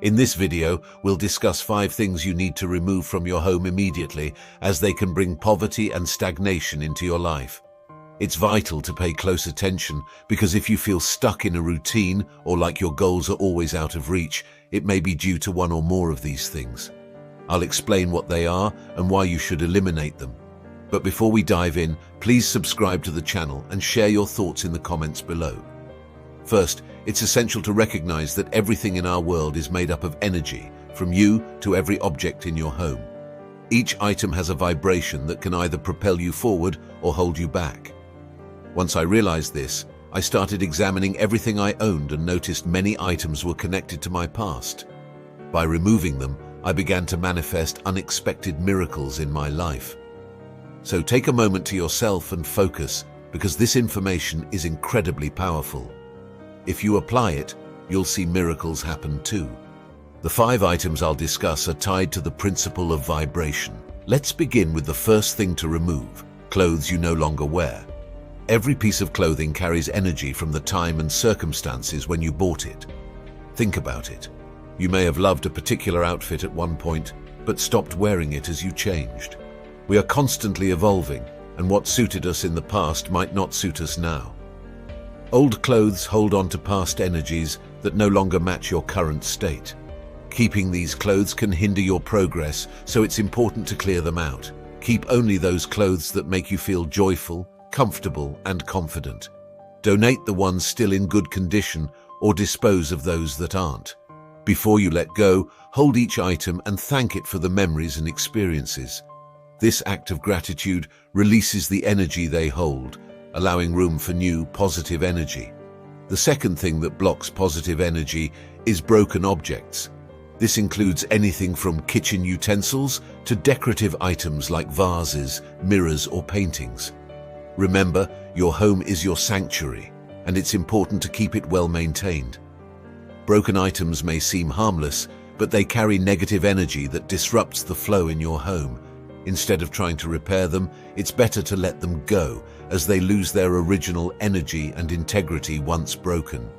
In this video, we'll discuss 5 things you need to remove from your home immediately, as they can bring poverty and stagnation into your life. It's vital to pay close attention, because if you feel stuck in a routine or like your goals are always out of reach, it may be due to one or more of these things. I'll explain what they are and why you should eliminate them. But before we dive in, please subscribe to the channel and share your thoughts in the comments below. First, it's essential to recognize that everything in our world is made up of energy, from you to every object in your home. Each item has a vibration that can either propel you forward or hold you back. Once I realized this, I started examining everything I owned and noticed many items were connected to my past. By removing them, I began to manifest unexpected miracles in my life. So take a moment to yourself and focus, because this information is incredibly powerful. If you apply it, you'll see miracles happen too. The 5 items I'll discuss are tied to the principle of vibration. Let's begin with the first thing to remove: clothes you no longer wear. Every piece of clothing carries energy from the time and circumstances when you bought it. Think about it. You may have loved a particular outfit at one point, but stopped wearing it as you changed. We are constantly evolving, and what suited us in the past might not suit us now. Old clothes hold on to past energies that no longer match your current state. Keeping these clothes can hinder your progress, so it's important to clear them out. Keep only those clothes that make you feel joyful, comfortable, and confident. Donate the ones still in good condition or dispose of those that aren't. Before you let go, hold each item and thank it for the memories and experiences. This act of gratitude releases the energy they hold, allowing room for new, positive energy. The second thing that blocks positive energy is broken objects. This includes anything from kitchen utensils to decorative items like vases, mirrors, or paintings. Remember, your home is your sanctuary, and it's important to keep it well maintained. Broken items may seem harmless, but they carry negative energy that disrupts the flow in your home. Instead of trying to repair them, it's better to let them go, as they lose their original energy and integrity once broken.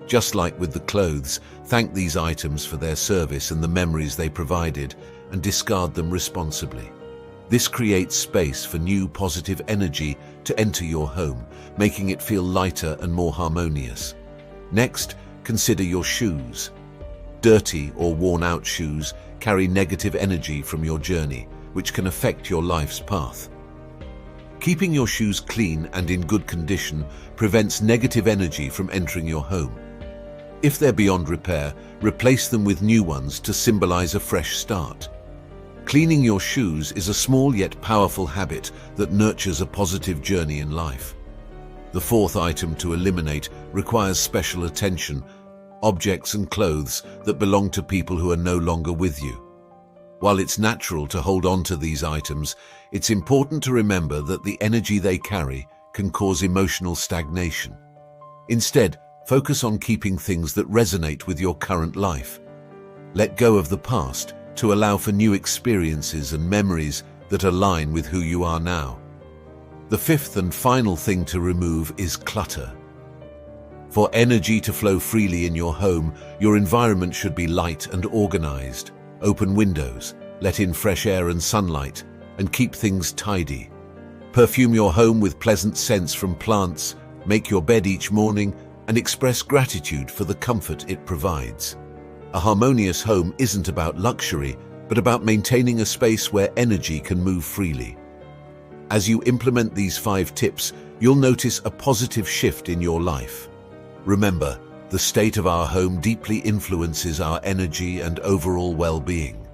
Just like with the clothes, thank these items for their service and the memories they provided, and discard them responsibly. This creates space for new positive energy to enter your home, making it feel lighter and more harmonious. Next, consider your shoes. Dirty or worn-out shoes carry negative energy from your journey, which can affect your life's path. Keeping your shoes clean and in good condition prevents negative energy from entering your home. If they're beyond repair, replace them with new ones to symbolize a fresh start. Cleaning your shoes is a small yet powerful habit that nurtures a positive journey in life. The 4th item to eliminate requires special attention: objects and clothes that belong to people who are no longer with you. While it's natural to hold on to these items, it's important to remember that the energy they carry can cause emotional stagnation. Instead, focus on keeping things that resonate with your current life. Let go of the past to allow for new experiences and memories that align with who you are now. The 5th and final thing to remove is clutter. For energy to flow freely in your home, your environment should be light and organized. Open windows, let in fresh air and sunlight, and keep things tidy. Perfume your home with pleasant scents from plants, make your bed each morning, and express gratitude for the comfort it provides. A harmonious home isn't about luxury, but about maintaining a space where energy can move freely. As you implement these 5 tips, you'll notice a positive shift in your life. Remember, the state of our home deeply influences our energy and overall well-being.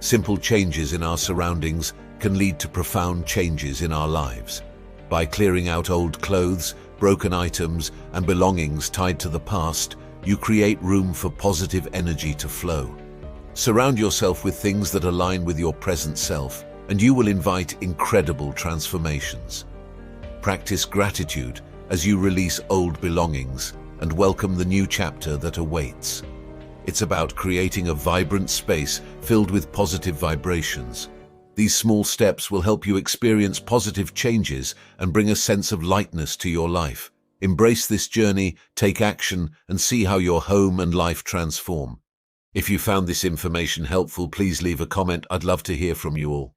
Simple changes in our surroundings can lead to profound changes in our lives. By clearing out old clothes, broken items, and belongings tied to the past, you create room for positive energy to flow. Surround yourself with things that align with your present self, and you will invite incredible transformations. Practice gratitude as you release old belongings and welcome the new chapter that awaits. It's about creating a vibrant space filled with positive vibrations. These small steps will help you experience positive changes and bring a sense of lightness to your life. Embrace this journey, take action, and see how your home and life transform. If you found this information helpful, please leave a comment. I'd love to hear from you all.